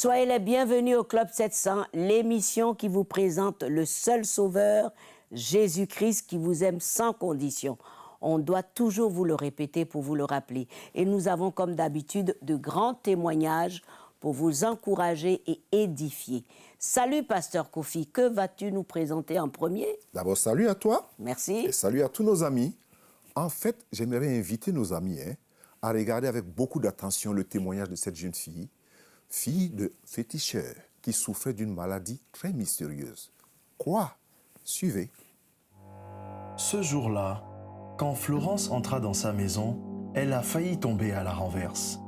Soyez les bienvenus au Club 700, l'émission qui vous présente le seul sauveur, Jésus-Christ, qui vous aime sans condition. On doit toujours vous le répéter pour vous le rappeler. Et nous avons comme d'habitude de grands témoignages pour vous encourager et édifier. Salut Pasteur Kofi, que vas-tu nous présenter en premier? D'abord, salut à toi. Merci. Et salut à tous nos amis. En fait, j'aimerais inviter nos amis à regarder avec beaucoup d'attention le témoignage de cette jeune fille de féticheur qui souffrait d'une maladie très mystérieuse. Quoi? Suivez. Ce jour-là, quand Florence entra dans sa maison, elle a failli tomber à la renverse.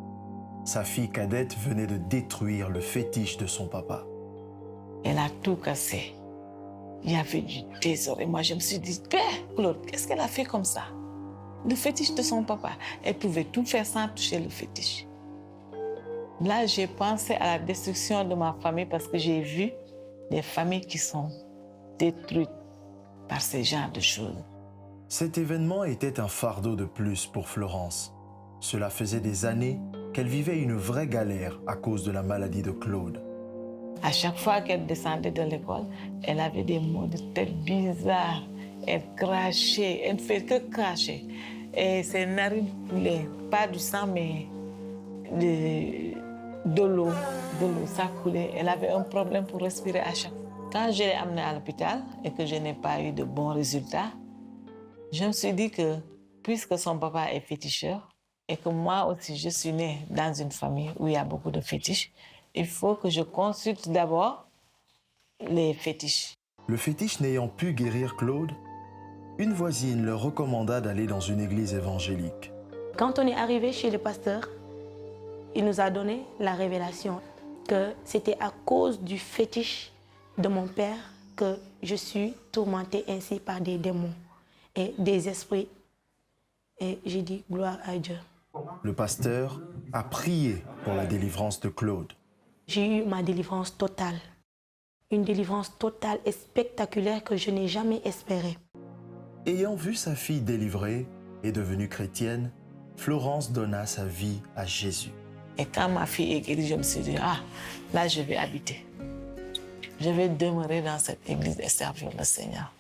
Sa fille cadette venait de détruire le fétiche de son papa. Elle a tout cassé. Il y avait du désordre. Et moi, je me suis dit, Claude, qu'est-ce qu'elle a fait comme ça? Le fétiche de son papa. Elle pouvait tout faire sans toucher le fétiche. Là, j'ai pensé à la destruction de ma famille parce que j'ai vu des familles qui sont détruites par ce genre de choses. Cet événement était un fardeau de plus pour Florence. Cela faisait des années qu'elle vivait une vraie galère à cause de la maladie de Claude. À chaque fois qu'elle descendait de l'école, elle avait des maux de tête bizarres. Elle crachait, elle ne fait que cracher. Et ses narines coulaient, pas du sang, mais de l'eau, ça coulait. Elle avait un problème pour respirer à chaque fois. Quand je l'ai amenée à l'hôpital et que je n'ai pas eu de bons résultats, je me suis dit que puisque son papa est féticheur et que moi aussi je suis née dans une famille où il y a beaucoup de fétiches, il faut que je consulte d'abord les fétiches. Le fétiche n'ayant pu guérir Claude, une voisine leur recommanda d'aller dans une église évangélique. Quand on est arrivé chez le pasteur, il nous a donné la révélation que c'était à cause du fétiche de mon père que je suis tourmentée ainsi par des démons et des esprits. Et j'ai dit gloire à Dieu. Le pasteur a prié pour la délivrance de Claude. J'ai eu ma délivrance totale. Une délivrance totale et spectaculaire que je n'ai jamais espérée. Ayant vu sa fille délivrée et devenue chrétienne, Florence donna sa vie à Jésus. Et quand ma fille est guérie, je me suis dit, là je vais habiter. Je vais demeurer dans cette église et servir le Seigneur.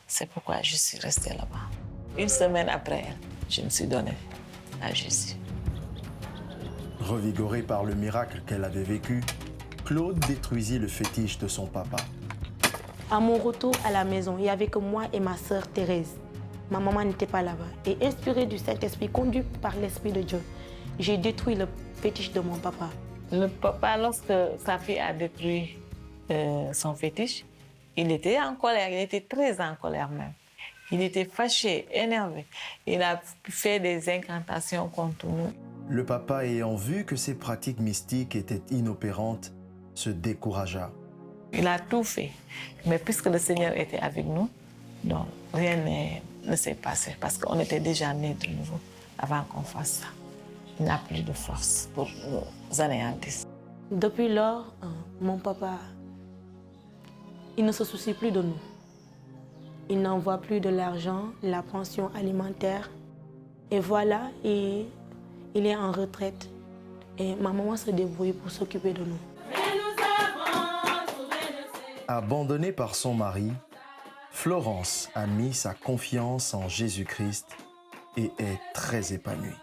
C'est pourquoi je suis restée là-bas. Une semaine après, je me suis donnée à Jésus. Revigorée par le miracle qu'elle avait vécu, Claude détruisit le fétiche de son papa. À mon retour à la maison, il n'y avait que moi et ma sœur Thérèse. Ma maman n'était pas là-bas. Et inspirée du Saint-Esprit, conduite par l'Esprit de Dieu, j'ai détruit le fétiche de mon papa. Le papa, lorsque sa fille a détruit son fétiche, il était en colère, il était très en colère même. Il était fâché, énervé. Il a fait des incantations contre nous. Le papa, ayant vu que ces pratiques mystiques étaient inopérantes, se découragea. Il a tout fait. Mais puisque le Seigneur était avec nous, donc rien ne s'est passé parce qu'on était déjà nés de nouveau avant qu'on fasse ça. Il n'a plus de force pour nous anéantir. Depuis lors, mon papa, il ne se soucie plus de nous. Il n'envoie plus de l'argent, la pension alimentaire. Et voilà, il est en retraite. Et ma maman se débrouille pour s'occuper de nous. Abandonnée par son mari, Florence a mis sa confiance en Jésus-Christ et est très épanouie.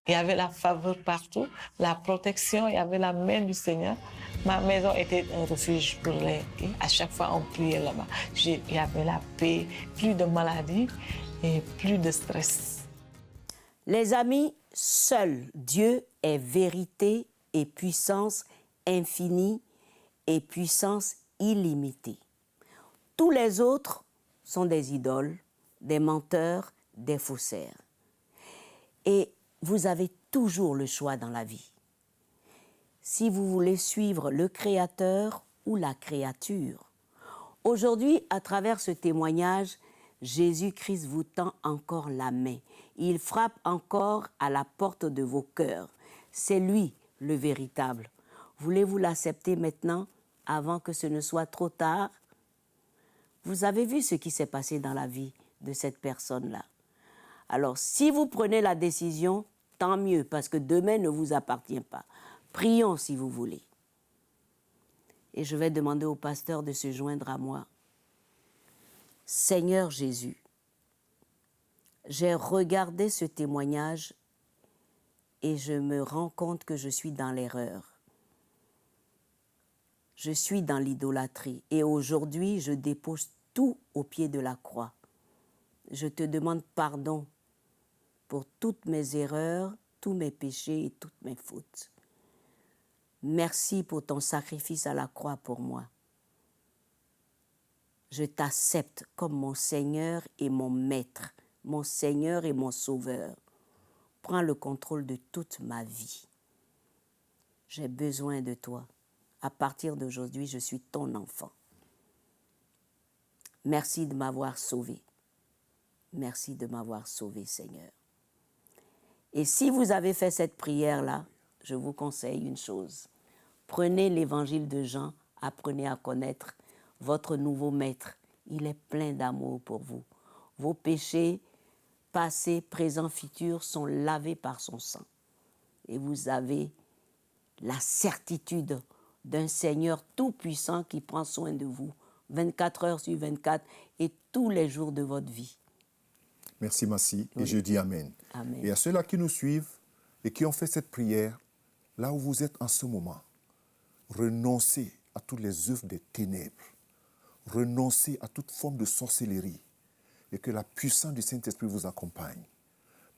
Il y avait la faveur partout, la protection, il y avait la main du Seigneur. Ma maison était un refuge pour les... À chaque fois, on priait là-bas. Il y avait la paix, plus de maladies et plus de stress. Les amis, seul Dieu est vérité et puissance infinie et puissance illimitée. Tous les autres sont des idoles, des menteurs, des faussaires. Et vous avez toujours le choix dans la vie. Si vous voulez suivre le Créateur ou la créature. Aujourd'hui, à travers ce témoignage, Jésus-Christ vous tend encore la main. Il frappe encore à la porte de vos cœurs. C'est lui le véritable. Voulez-vous l'accepter maintenant, avant que ce ne soit trop tard? Vous avez vu ce qui s'est passé dans la vie de cette personne-là. Alors, si vous prenez la décision, tant mieux, parce que demain ne vous appartient pas. Prions si vous voulez. Et je vais demander au pasteur de se joindre à moi. Seigneur Jésus, j'ai regardé ce témoignage et je me rends compte que je suis dans l'erreur. Je suis dans l'idolâtrie et aujourd'hui, je dépose tout au pied de la croix. Je te demande pardon pour toutes mes erreurs, tous mes péchés et toutes mes fautes. Merci pour ton sacrifice à la croix pour moi. Je t'accepte comme mon Seigneur et mon Maître, mon Seigneur et mon Sauveur. Prends le contrôle de toute ma vie. J'ai besoin de toi. À partir d'aujourd'hui, je suis ton enfant. Merci de m'avoir sauvé. Merci de m'avoir sauvé, Seigneur. Et si vous avez fait cette prière-là, je vous conseille une chose. Prenez l'évangile de Jean, apprenez à connaître votre nouveau maître. Il est plein d'amour pour vous. Vos péchés, passés, présents, futurs, sont lavés par son sang. Et vous avez la certitude d'un Seigneur tout-puissant qui prend soin de vous 24 heures sur 24 et tous les jours de votre vie. Merci, Massi, Oui. et je dis Amen. Amen. Et à ceux-là qui nous suivent et qui ont fait cette prière, là où vous êtes en ce moment, renoncez à toutes les œuvres des ténèbres, renoncez à toute forme de sorcellerie et que la puissance du Saint-Esprit vous accompagne.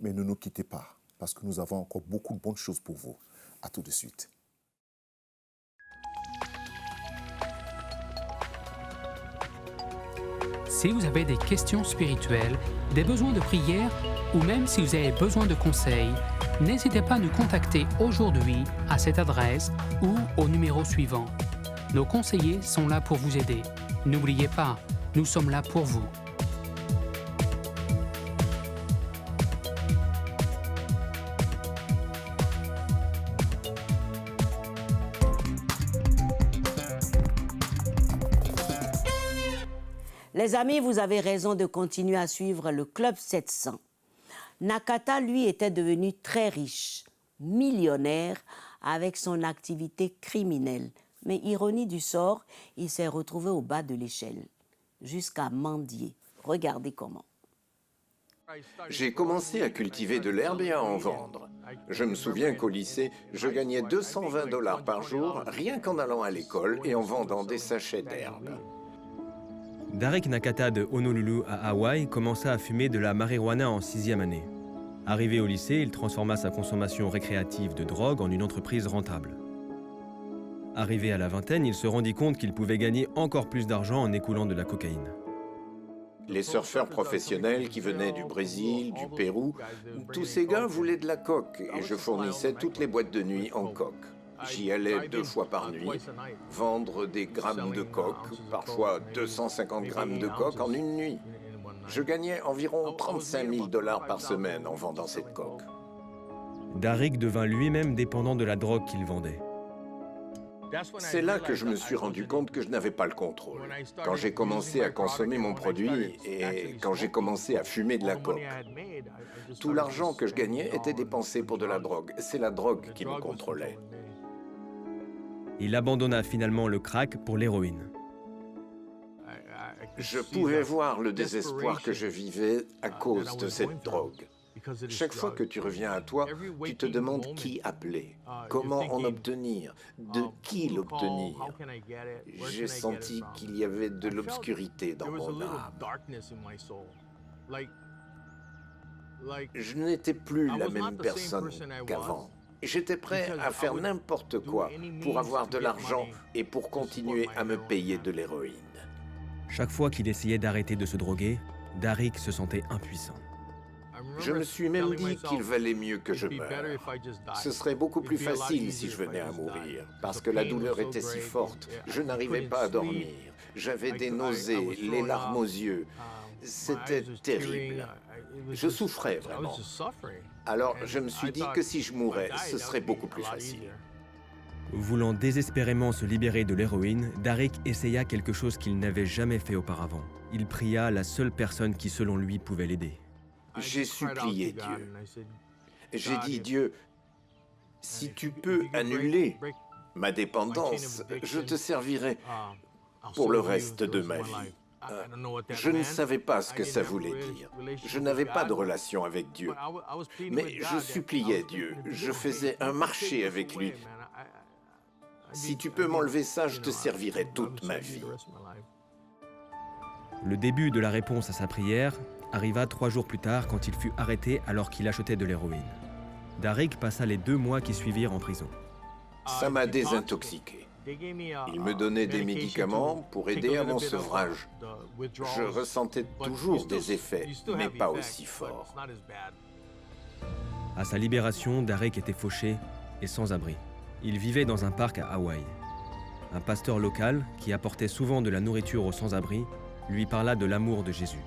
Mais ne nous quittez pas, parce que nous avons encore beaucoup de bonnes choses pour vous. À tout de suite. Si vous avez des questions spirituelles, des besoins de prière ou même si vous avez besoin de conseils, n'hésitez pas à nous contacter aujourd'hui à cette adresse ou au numéro suivant. Nos conseillers sont là pour vous aider. N'oubliez pas, nous sommes là pour vous. Les amis, vous avez raison de continuer à suivre le Club 700. Nakata, lui, était devenu très riche, millionnaire, avec son activité criminelle. Mais ironie du sort, il s'est retrouvé au bas de l'échelle, jusqu'à mendier. Regardez comment. J'ai commencé à cultiver de l'herbe et à en vendre. Je me souviens qu'au lycée, je gagnais 220 $ par jour, rien qu'en allant à l'école et en vendant des sachets d'herbe. Darik Nakata de Honolulu à Hawaï commença à fumer de la marijuana en 6e année. Arrivé au lycée, il transforma sa consommation récréative de drogue en une entreprise rentable. Arrivé à la vingtaine, il se rendit compte qu'il pouvait gagner encore plus d'argent en écoulant de la cocaïne. Les surfeurs professionnels qui venaient du Brésil, du Pérou, tous ces gars voulaient de la coke et je fournissais toutes les boîtes de nuit en coke. J'y allais 2 fois par nuit, vendre des grammes de coke, parfois 250 grammes de coke en une nuit. Je gagnais environ 35 000 $ par semaine en vendant cette coke. Darik devint lui-même dépendant de la drogue qu'il vendait. C'est là que je me suis rendu compte que je n'avais pas le contrôle. Quand j'ai commencé à consommer mon produit et quand j'ai commencé à fumer de la coke, tout l'argent que je gagnais était dépensé pour de la drogue. C'est la drogue qui me contrôlait. Il abandonna finalement le crack pour l'héroïne. Je pouvais voir le désespoir que je vivais à cause de cette drogue. Chaque fois que tu reviens à toi, tu te demandes qui appeler, comment en obtenir, de qui l'obtenir. J'ai senti qu'il y avait de l'obscurité dans mon âme. Je n'étais plus la même personne qu'avant. J'étais prêt à faire n'importe quoi pour avoir de l'argent et pour continuer à me payer de l'héroïne. Chaque fois qu'il essayait d'arrêter de se droguer, Darik se sentait impuissant. Je me suis même dit qu'il valait mieux que je meure. Ce serait beaucoup plus facile si je venais à mourir, parce que la douleur était si forte. Je n'arrivais pas à dormir. J'avais des nausées, les larmes aux yeux. C'était terrible. Je souffrais vraiment. Alors je me suis dit que si je mourais, ce serait beaucoup plus facile. Voulant désespérément se libérer de l'héroïne, Darik essaya quelque chose qu'il n'avait jamais fait auparavant. Il pria la seule personne qui, selon lui, pouvait l'aider. J'ai supplié Dieu. J'ai dit, Dieu, si tu peux annuler Ma dépendance, je te servirai pour le reste de ma vie. Je ne savais pas ce que ça voulait dire. Je n'avais pas de relation avec Dieu. Mais je suppliais Dieu. Je faisais un marché avec lui. Si tu peux m'enlever ça, je te servirai toute ma vie. Le début de la réponse à sa prière arriva 3 jours plus tard quand il fut arrêté alors qu'il achetait de l'héroïne. Darrick passa les 2 mois qui suivirent en prison. Ça m'a désintoxiqué. Il me donnait des médicaments pour aider à mon sevrage. Je ressentais toujours des effets, mais pas aussi forts. À sa libération, Darrick était fauché et sans abri. Il vivait dans un parc à Hawaï. Un pasteur local, qui apportait souvent de la nourriture aux sans-abri, lui parla de l'amour de Jésus.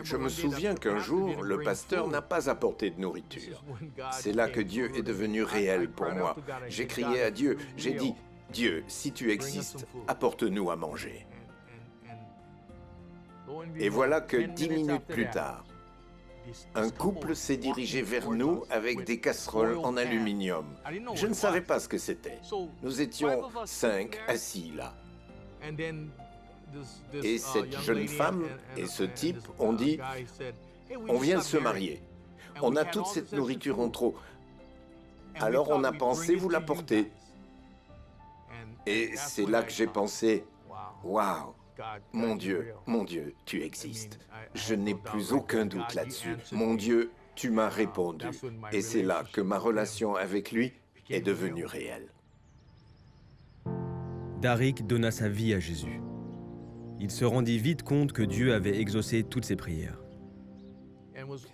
Je me souviens qu'un jour, le pasteur n'a pas apporté de nourriture. C'est là que Dieu est devenu réel pour moi. J'ai crié à Dieu, j'ai dit, « Dieu, si tu existes, apporte-nous à manger. » Et voilà que 10 minutes plus tard, un couple s'est dirigé vers nous avec des casseroles en aluminium. Je ne savais pas ce que c'était. Nous étions 5 assis là. Et cette jeune femme et ce type ont dit, « On vient de se marier. On a toute cette nourriture en trop. Alors on a pensé vous l'apporter. » Et c'est là que j'ai pensé, « Waouh, mon Dieu, tu existes. Je n'ai plus aucun doute là-dessus. Mon Dieu, tu m'as répondu. » Et c'est là que ma relation avec lui est devenue réelle. Darrick donna sa vie à Jésus. Il se rendit vite compte que Dieu avait exaucé toutes ses prières.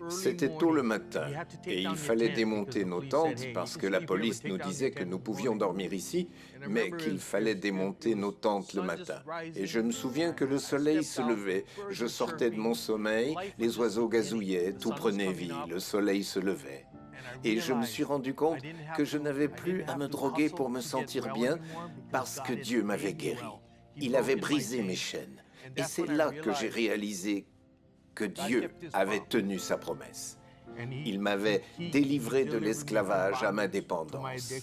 C'était tôt le matin et il fallait démonter nos tentes parce que la police nous disait que nous pouvions dormir ici, mais qu'il fallait démonter nos tentes le matin. Et je me souviens que le soleil se levait, je sortais de mon sommeil, les oiseaux gazouillaient, tout prenait vie, le soleil se levait. Et je me suis rendu compte que je n'avais plus à me droguer pour me sentir bien parce que Dieu m'avait guéri. Il avait brisé mes chaînes. Et c'est là que j'ai réalisé que Dieu avait tenu sa promesse. Il m'avait délivré de l'esclavage à ma dépendance.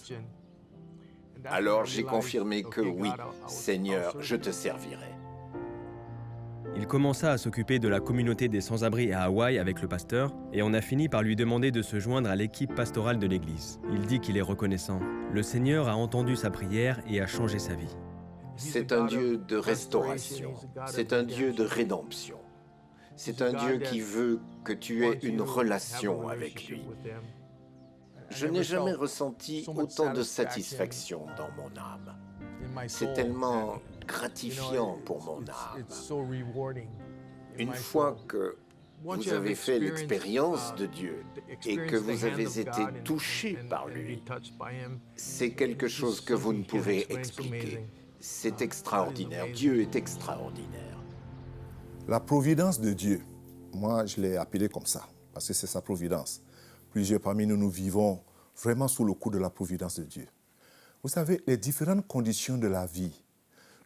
Alors j'ai confirmé que oui, Seigneur, je te servirai. Il commença à s'occuper de la communauté des sans-abri à Hawaï avec le pasteur, et on a fini par lui demander de se joindre à l'équipe pastorale de l'église. Il dit qu'il est reconnaissant. Le Seigneur a entendu sa prière et a changé sa vie. C'est un Dieu de restauration, c'est un Dieu de rédemption. C'est un Dieu qui veut que tu aies une relation avec lui. Je n'ai jamais ressenti autant de satisfaction dans mon âme. C'est tellement gratifiant pour mon âme. Une fois que vous avez fait l'expérience de Dieu et que vous avez été touché par lui, c'est quelque chose que vous ne pouvez expliquer. C'est extraordinaire. Dieu est extraordinaire. La providence de Dieu, moi je l'ai appelée comme ça, parce que c'est sa providence. Plusieurs parmi nous, nous vivons vraiment sous le coup de la providence de Dieu. Vous savez, les différentes conditions de la vie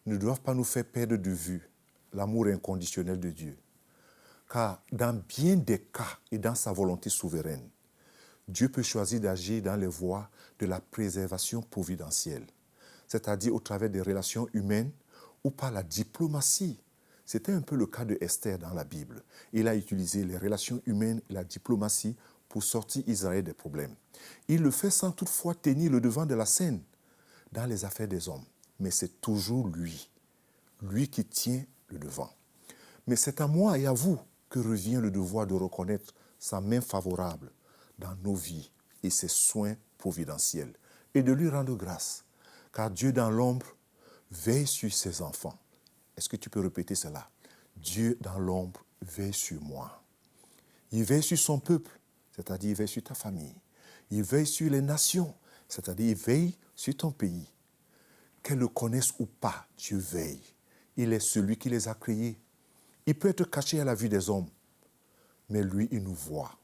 ne doivent pas nous faire perdre de vue l'amour inconditionnel de Dieu. Car dans bien des cas et dans sa volonté souveraine, Dieu peut choisir d'agir dans les voies de la préservation providentielle, c'est-à-dire au travers des relations humaines ou par la diplomatie. C'était un peu le cas de Esther dans la Bible. Il a utilisé les relations humaines et la diplomatie pour sortir Israël des problèmes. Il le fait sans toutefois tenir le devant de la scène dans les affaires des hommes. Mais c'est toujours lui qui tient le devant. Mais c'est à moi et à vous que revient le devoir de reconnaître sa main favorable dans nos vies et ses soins providentiels et de lui rendre grâce. Car Dieu dans l'ombre veille sur ses enfants. Est-ce que tu peux répéter cela? Dieu dans l'ombre veille sur moi. Il veille sur son peuple, c'est-à-dire il veille sur ta famille. Il veille sur les nations, c'est-à-dire il veille sur ton pays. Qu'elles le connaissent ou pas, Dieu veille. Il est celui qui les a créés. Il peut être caché à la vue des hommes, mais lui, il nous voit.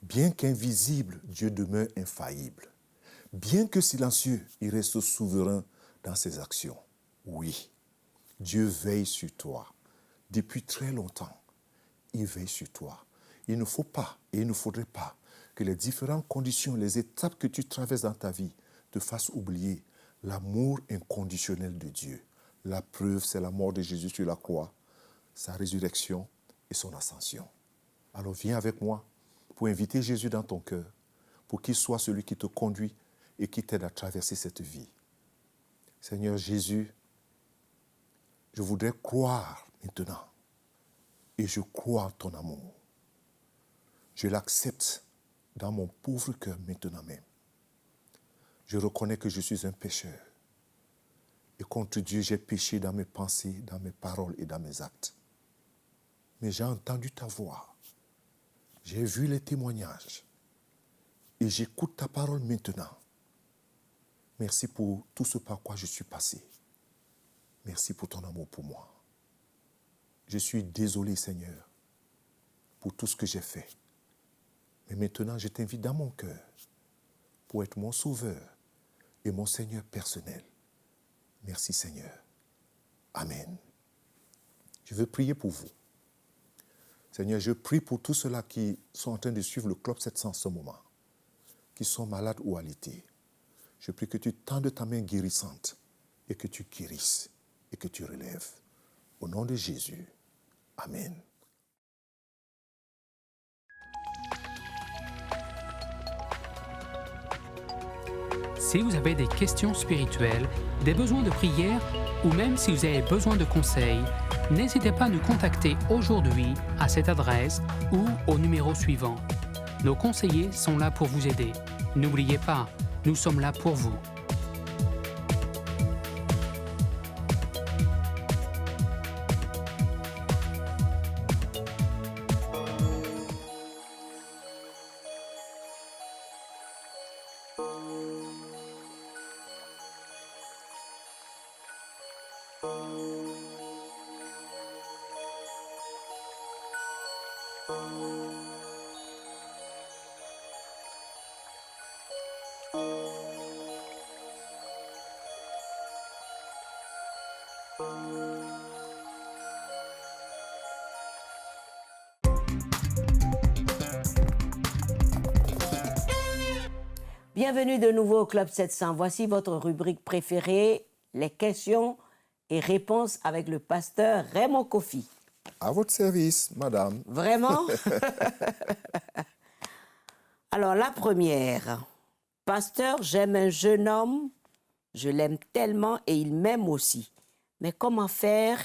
Bien qu'invisible, Dieu demeure infaillible. Bien que silencieux, il reste souverain dans ses actions. Oui, Dieu veille sur toi. Depuis très longtemps, il veille sur toi. Il ne faut pas et il ne faudrait pas que les différentes conditions, les étapes que tu traverses dans ta vie te fasse oublier l'amour inconditionnel de Dieu. La preuve, c'est la mort de Jésus sur la croix, sa résurrection et son ascension. Alors viens avec moi pour inviter Jésus dans ton cœur, pour qu'il soit celui qui te conduit et qui t'aide à traverser cette vie. Seigneur Jésus, je voudrais croire maintenant et je crois en ton amour. Je l'accepte dans mon pauvre cœur maintenant même. Je reconnais que je suis un pécheur. Et contre Dieu, j'ai péché dans mes pensées, dans mes paroles et dans mes actes. Mais j'ai entendu ta voix. J'ai vu les témoignages. Et j'écoute ta parole maintenant. Merci pour tout ce par quoi je suis passé. Merci pour ton amour pour moi. Je suis désolé, Seigneur, pour tout ce que j'ai fait. Mais maintenant, je t'invite dans mon cœur pour être mon sauveur et mon Seigneur personnel. Merci, Seigneur. Amen. Je veux prier pour vous. Seigneur, je prie pour tous ceux-là qui sont en train de suivre le Club 700 en ce moment, qui sont malades ou alités. Je prie que tu tendes ta main guérissante et que tu guérisses et que tu relèves. Au nom de Jésus. Amen. Si vous avez des questions spirituelles, des besoins de prière ou même si vous avez besoin de conseils, n'hésitez pas à nous contacter aujourd'hui à cette adresse ou au numéro suivant. Nos conseillers sont là pour vous aider. N'oubliez pas, nous sommes là pour vous. Bienvenue de nouveau au Club 700. Voici votre rubrique préférée, les questions et réponses avec le pasteur Raymond Kofi. À votre service, madame. Vraiment? Alors, la première. Pasteur, j'aime un jeune homme, je l'aime tellement et il m'aime aussi. Mais comment faire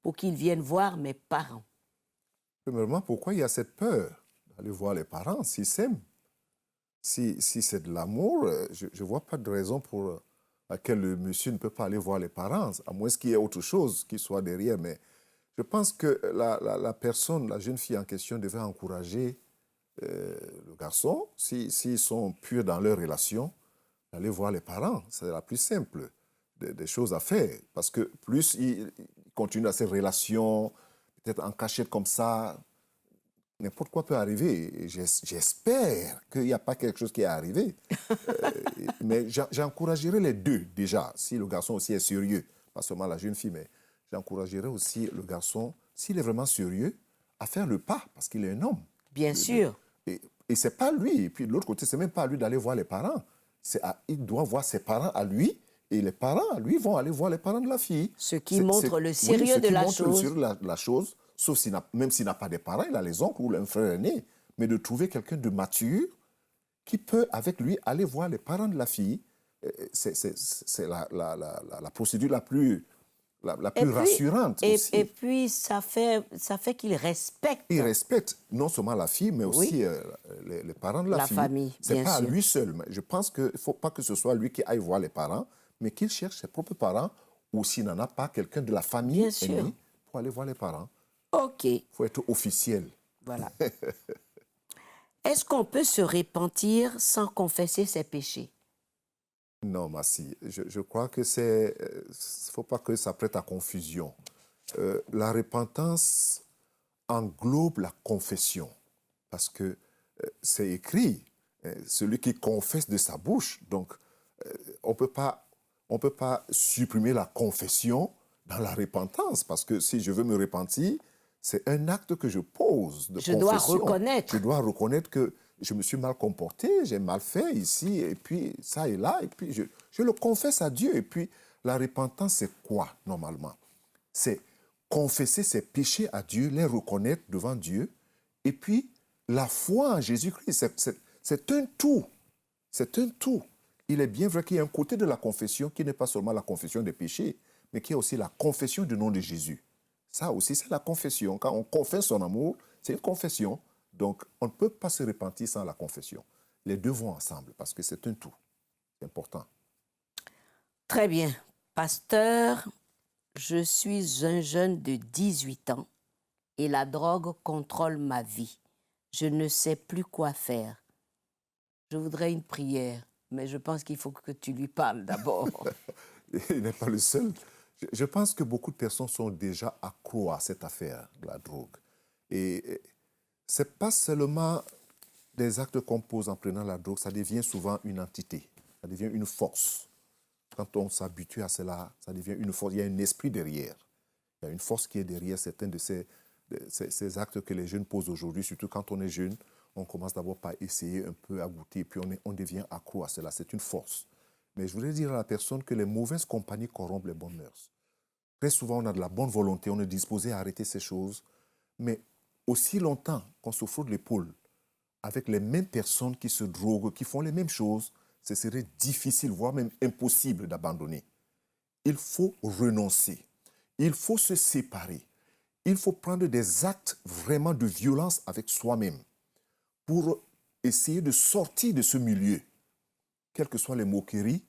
pour qu'il vienne voir mes parents? Premièrement, pourquoi il y a cette peur d'aller voir les parents s'ils s'aiment? Si c'est de l'amour, je ne vois pas de raison pour laquelle le monsieur ne peut pas aller voir les parents, à moins qu'il y ait autre chose qui soit derrière. Mais je pense que la personne, la jeune fille en question, devrait encourager le garçon, s'ils sont purs dans leur relation, d'aller voir les parents. C'est la plus simple des choses à faire. Parce que plus ils continuent à cette relation, peut-être en cachette comme ça, n'importe quoi peut arriver. J'espère qu'il n'y a pas quelque chose qui est arrivé. Mais j'encouragerais les deux déjà, si le garçon aussi est sérieux. Pas seulement la jeune fille, mais j'encouragerais aussi le garçon, s'il est vraiment sérieux, à faire le pas, parce qu'il est un homme. Bien sûr. Et ce n'est pas lui. Et puis de l'autre côté, ce n'est même pas à lui d'aller voir les parents. Il doit voir ses parents à lui, et les parents, à lui, vont aller voir les parents de la fille. Ce qui montre le sérieux de la chose. Le sérieux de la chose. Sauf même s'il n'a pas des parents, il a les oncles ou un frère aîné. Mais de trouver quelqu'un de mature qui peut, avec lui, aller voir les parents de la fille, c'est la procédure la plus rassurante aussi. Et puis, ça fait qu'il respecte. Il respecte non seulement la fille, mais aussi les parents de la fille. La famille, bien sûr. Ce n'est pas à lui seul. Mais je pense qu'il ne faut pas que ce soit lui qui aille voir les parents, mais qu'il cherche ses propres parents, ou s'il n'en a pas, quelqu'un de la famille aînée pour aller voir les parents. OK. Il faut être officiel. Voilà. Est-ce qu'on peut se repentir sans confesser ses péchés? Non, Massi. Je crois que c'est... Il ne faut pas que ça prête à confusion. La repentance englobe la confession. Parce que c'est écrit, celui qui confesse de sa bouche. Donc, on ne peut pas supprimer la confession dans la repentance. Parce que si je veux me repentir, c'est un acte que je pose de confession. Je dois reconnaître. Je dois reconnaître que je me suis mal comporté, j'ai mal fait ici, et puis ça et là, et puis je le confesse à Dieu. Et puis la repentance, c'est quoi normalement? C'est confesser ses péchés à Dieu, les reconnaître devant Dieu, et puis la foi en Jésus-Christ, c'est un tout. C'est un tout. Il est bien vrai qu'il y a un côté de la confession qui n'est pas seulement la confession des péchés, mais qui est aussi la confession du nom de Jésus. Ça aussi, c'est la confession. Quand on confesse son amour, c'est une confession. Donc, on ne peut pas se repentir sans la confession. Les deux vont ensemble parce que c'est un tout. C'est important. Très bien. Pasteur, je suis un jeune de 18 ans et la drogue contrôle ma vie. Je ne sais plus quoi faire. Je voudrais une prière, mais je pense qu'il faut que tu lui parles d'abord. Il n'est pas le seul. Je pense que beaucoup de personnes sont déjà accros à cette affaire de la drogue. Et ce n'est pas seulement des actes qu'on pose en prenant la drogue, ça devient souvent une entité, ça devient une force. Quand on s'habitue à cela, ça devient une force. Il y a un esprit derrière. Il y a une force qui est derrière certains de ces actes que les jeunes posent aujourd'hui. Surtout quand on est jeune, on commence d'abord par essayer un peu à goûter, puis on devient accro à cela. C'est une force. Mais je voudrais dire à la personne que les mauvaises compagnies corrompent les bonnes mœurs. Très souvent, on a de la bonne volonté, on est disposé à arrêter ces choses, mais aussi longtemps qu'on se frôle l'épaule avec les mêmes personnes qui se droguent, qui font les mêmes choses, ce serait difficile, voire même impossible d'abandonner. Il faut renoncer, il faut se séparer, il faut prendre des actes vraiment de violence avec soi-même pour essayer de sortir de ce milieu, quelles que soient les moqueries,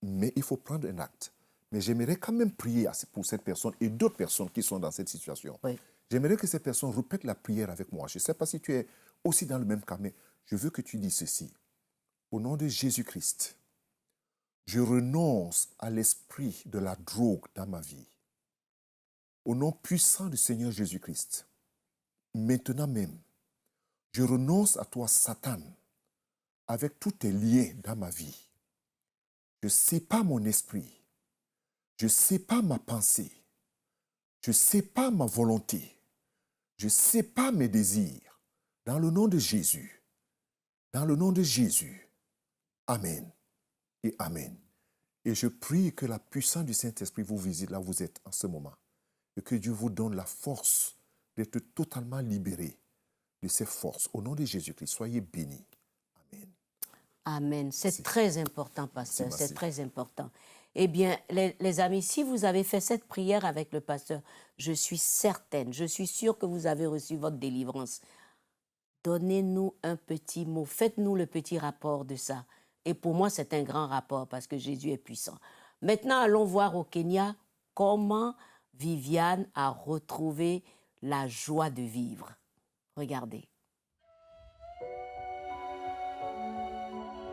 mais il faut prendre un acte. Mais j'aimerais quand même prier pour cette personne et d'autres personnes qui sont dans cette situation. Oui. J'aimerais que ces personnes répètent la prière avec moi. Je ne sais pas si tu es aussi dans le même cas, mais je veux que tu dises ceci. Au nom de Jésus-Christ, je renonce à l'esprit de la drogue dans ma vie. Au nom puissant du Seigneur Jésus-Christ, maintenant même, je renonce à toi, Satan, avec tous tes liens dans ma vie. Je sépare mon esprit. Je sépare ma pensée. Je sépare ma volonté. Je sépare mes désirs. Dans le nom de Jésus. Dans le nom de Jésus. Amen et amen. Et je prie que la puissance du Saint-Esprit vous visite là où vous êtes en ce moment. Et que Dieu vous donne la force d'être totalement libéré de ces forces. Au nom de Jésus-Christ, soyez bénis. Amen. Amen. C'est très important, pasteur. Merci. C'est très important. Eh bien, les amis, si vous avez fait cette prière avec le pasteur, je suis certaine, je suis sûre que vous avez reçu votre délivrance. Donnez-nous un petit mot, faites-nous le petit rapport de ça. Et pour moi, c'est un grand rapport parce que Jésus est puissant. Maintenant, allons voir au Kenya comment Viviane a retrouvé la joie de vivre. Regardez.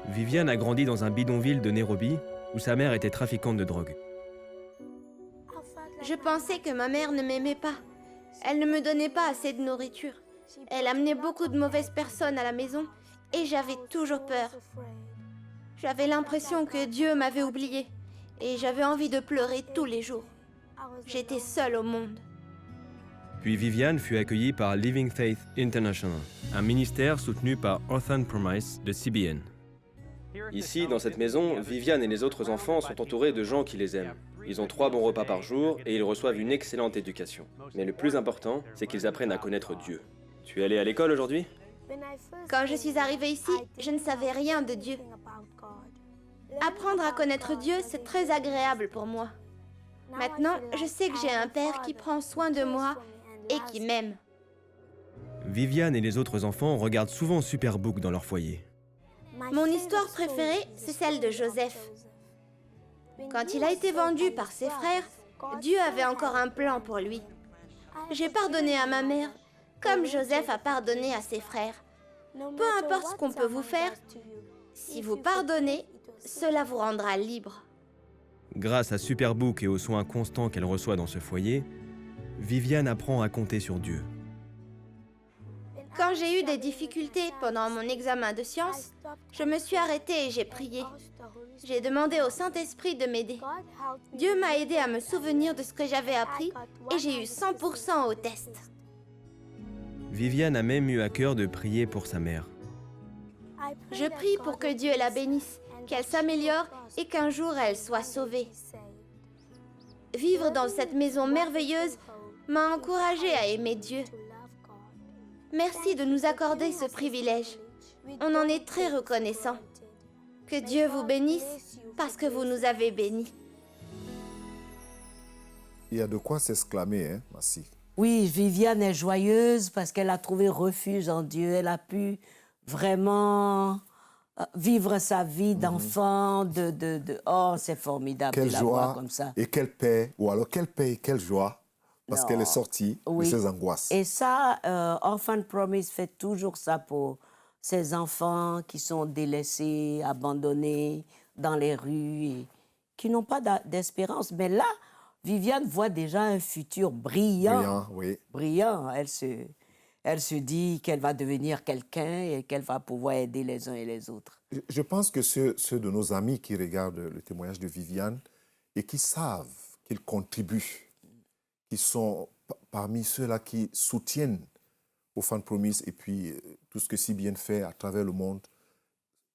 Viviane a grandi dans un bidonville de Nairobi où sa mère était trafiquante de drogue. Je pensais que ma mère ne m'aimait pas. Elle ne me donnait pas assez de nourriture. Elle amenait beaucoup de mauvaises personnes à la maison et j'avais toujours peur. J'avais l'impression que Dieu m'avait oubliée et j'avais envie de pleurer tous les jours. J'étais seule au monde. Puis Viviane fut accueillie par Living Faith International, un ministère soutenu par Orphan Promise de CBN. Ici, dans cette maison, Viviane et les autres enfants sont entourés de gens qui les aiment. Ils ont 3 bons repas par jour et ils reçoivent une excellente éducation. Mais le plus important, c'est qu'ils apprennent à connaître Dieu. Tu es allé à l'école aujourd'hui ? Quand je suis arrivée ici, je ne savais rien de Dieu. Apprendre à connaître Dieu, c'est très agréable pour moi. Maintenant, je sais que j'ai un Père qui prend soin de moi et qui m'aime. Viviane et les autres enfants regardent souvent Superbook dans leur foyer. Mon histoire préférée, c'est celle de Joseph. Quand il a été vendu par ses frères, Dieu avait encore un plan pour lui. J'ai pardonné à ma mère, comme Joseph a pardonné à ses frères. Peu importe ce qu'on peut vous faire, si vous pardonnez, cela vous rendra libre. Grâce à Superbook et aux soins constants qu'elle reçoit dans ce foyer, Viviane apprend à compter sur Dieu. Quand j'ai eu des difficultés pendant mon examen de sciences, je me suis arrêtée et j'ai prié. J'ai demandé au Saint-Esprit de m'aider. Dieu m'a aidé à me souvenir de ce que j'avais appris et j'ai eu 100% au test. Viviane a même eu à cœur de prier pour sa mère. Je prie pour que Dieu la bénisse, qu'elle s'améliore et qu'un jour elle soit sauvée. Vivre dans cette maison merveilleuse m'a encouragée à aimer Dieu. Merci de nous accorder ce privilège. On en est très reconnaissant. Que Dieu vous bénisse parce que vous nous avez bénis. Il y a de quoi s'exclamer, hein, Massi. Oui, Viviane est joyeuse parce qu'elle a trouvé refuge en Dieu. Elle a pu vraiment vivre sa vie d'enfant, Oh, c'est formidable Quelle de la voir joie comme ça. et quelle paix, ou alors quelle paix et quelle joie, parce Non. qu'elle est sortie Oui. de ses angoisses. Et ça, Orphan Promise fait toujours ça pour ces enfants qui sont délaissés, abandonnés dans les rues, et qui n'ont pas d'espérance. Mais là, Viviane voit déjà un futur brillant. Brillant, oui. Brillant. Elle se dit qu'elle va devenir quelqu'un et qu'elle va pouvoir aider les uns et les autres. Je pense que ceux de nos amis qui regardent le témoignage de Viviane et qui savent qu'ils contribuent, qui sont parmi ceux-là qui soutiennent Orphan Promise et puis tout ce que Sibienne fait à travers le monde,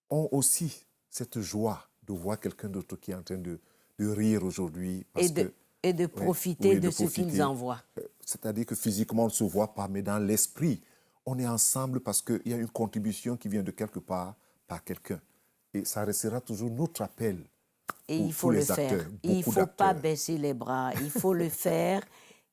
ont aussi cette joie de voir quelqu'un d'autre qui est en train de rire aujourd'hui. Et de profiter de ce qu'ils envoient. C'est-à-dire que physiquement, on ne se voit pas, mais dans l'esprit, on est ensemble parce qu'il y a une contribution qui vient de quelque part par quelqu'un. Et ça restera toujours notre appel. Et il faut le faire. Il ne faut pas baisser les bras. Il faut le faire.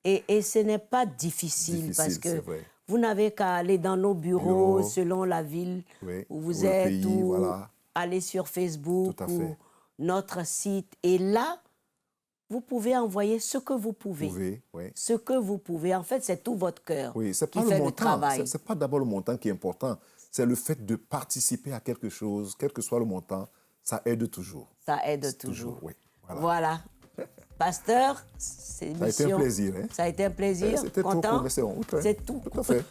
Et ce n'est pas difficile parce que vous n'avez qu'à aller dans nos bureaux selon la ville où vous êtes, pays, ou voilà. aller sur Facebook ou notre site. Et là, vous pouvez envoyer ce que vous pouvez. Ce que vous pouvez. En fait, c'est tout votre cœur qui fait le travail. Ce n'est pas d'abord le montant qui est important. C'est le fait de participer à quelque chose, quel que soit le montant, ça aide toujours. Ça aide toujours. Oui, voilà. Pasteur, c'est ça a été un plaisir. Hein? Ça a été un plaisir. C'était content. trop court, mais c'est honte. Hein? C'est tout. Tout à fait.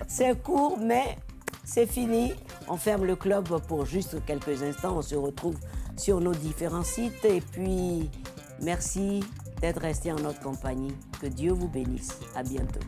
C'est court, mais c'est fini. On ferme le club pour juste quelques instants. On se retrouve sur nos différents sites. Et puis, merci d'être resté en notre compagnie. Que Dieu vous bénisse. À bientôt.